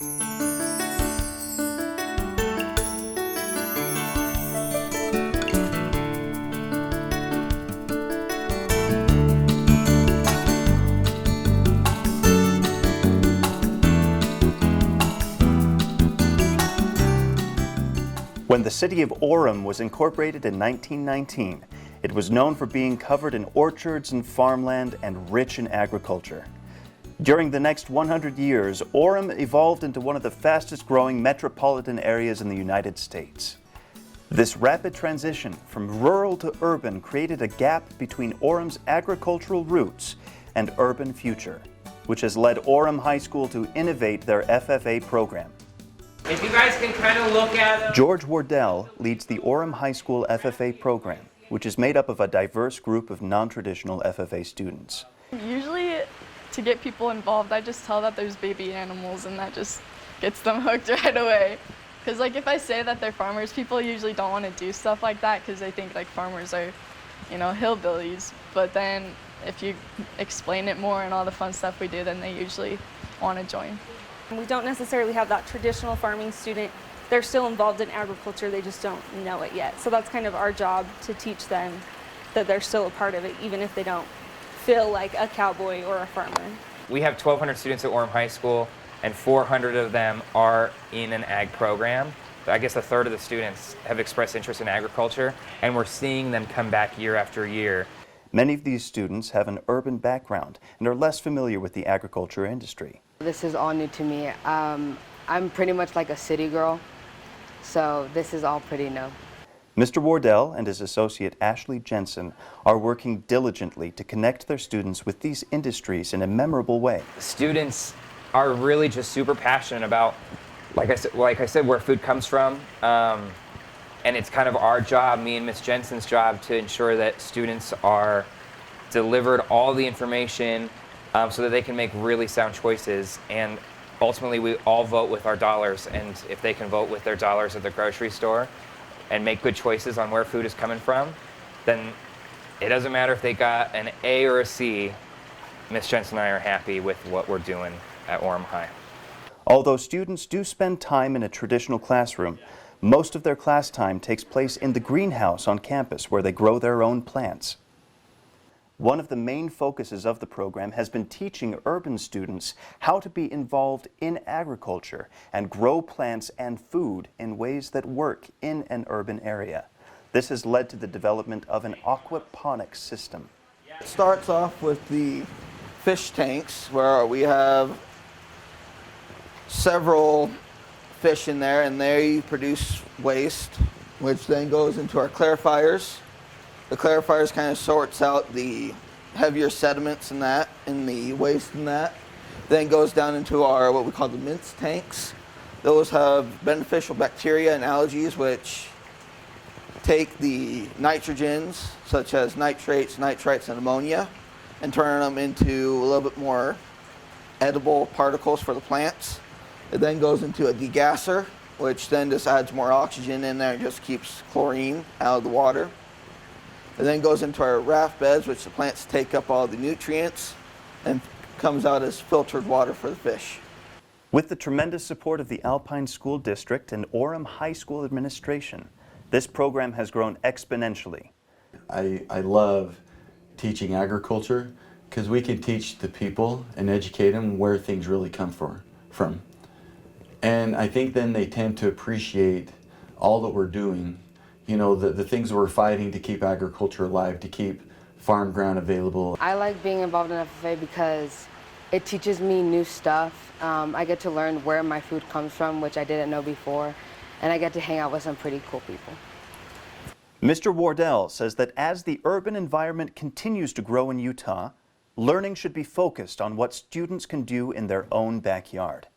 When the city of Orem was incorporated in 1919, it was known for being covered in orchards and farmland and rich in agriculture. During the next 100 years, Orem evolved into one of the fastest growing metropolitan areas in the United States. This rapid transition from rural to urban created a gap between Orem's agricultural roots and urban future, which has led Orem High School to innovate their FFA program. If you guys can kind of look at Georg Wardell leads the Orem High School FFA program, which is made up of a diverse group of non-traditional FFA students. Usually, to get people involved, I just tell that there's baby animals, and that just gets them hooked right away. Because like if I say that they're farmers, people usually don't want to do stuff like that because they think like farmers are, you know, hillbillies. But then if you explain it more and all the fun stuff we do, then they usually want to join. We don't necessarily have that traditional farming student. They're still involved in agriculture, they just don't know it yet. So that's kind of our job, to teach them that they're still a part of it, even if they don't feel like a cowboy or a farmer. We have 1,200 students at Orem High School, and 400 of them are in an ag program. I guess a third of the students have expressed interest in agriculture, and we're seeing them come back year after year. Many of these students have an urban background and are less familiar with the agriculture industry. This is all new to me. I'm pretty much like a city girl, so this is all pretty new. Mr. Wardell and his associate Ashley Jensen are working diligently to connect their students with these industries in a memorable way. Students are really just super passionate about, like I said, where food comes from. And it's kind of our job, me and Miss Jensen's job, to ensure that students are delivered all the information so that they can make really sound choices. And ultimately, we all vote with our dollars. And if they can vote with their dollars at the grocery store and make good choices on where food is coming from, then it doesn't matter if they got an A or a C. Miss Jensen and I are happy with what we're doing at Orem High. Although students do spend time in a traditional classroom, most of their class time takes place in the greenhouse on campus where they grow their own plants. One of the main focuses of the program has been teaching urban students how to be involved in agriculture and grow plants and food in ways that work in an urban area. This has led to the development of an aquaponics system. It starts off with the fish tanks, where we have several fish in there, and they produce waste, which then goes into our clarifiers. The clarifiers kind of sorts out the heavier sediments in that, and the waste in that. Then goes down into our what we call the mince tanks. Those have beneficial bacteria and algae, which take the nitrogens, such as nitrates, nitrites, and ammonia, and turn them into a little bit more edible particles for the plants. It then goes into a degasser, which then just adds more oxygen in there and just keeps chlorine out of the water. It then goes into our raft beds, which the plants take up all the nutrients and comes out as filtered water for the fish. With the tremendous support of the Alpine School District and Orem High School administration, this program has grown exponentially. I love teaching agriculture because we can teach the people and educate them where things really come from. And I think then they tend to appreciate all that we're doing, you know, the things we're fighting to keep agriculture alive, to keep farm ground available. I like being involved in FFA because it teaches me new stuff. I get to learn where my food comes from, which I didn't know before, and I get to hang out with some pretty cool people. Mr. Wardell says that as the urban environment continues to grow in Utah, learning should be focused on what students can do in their own backyard.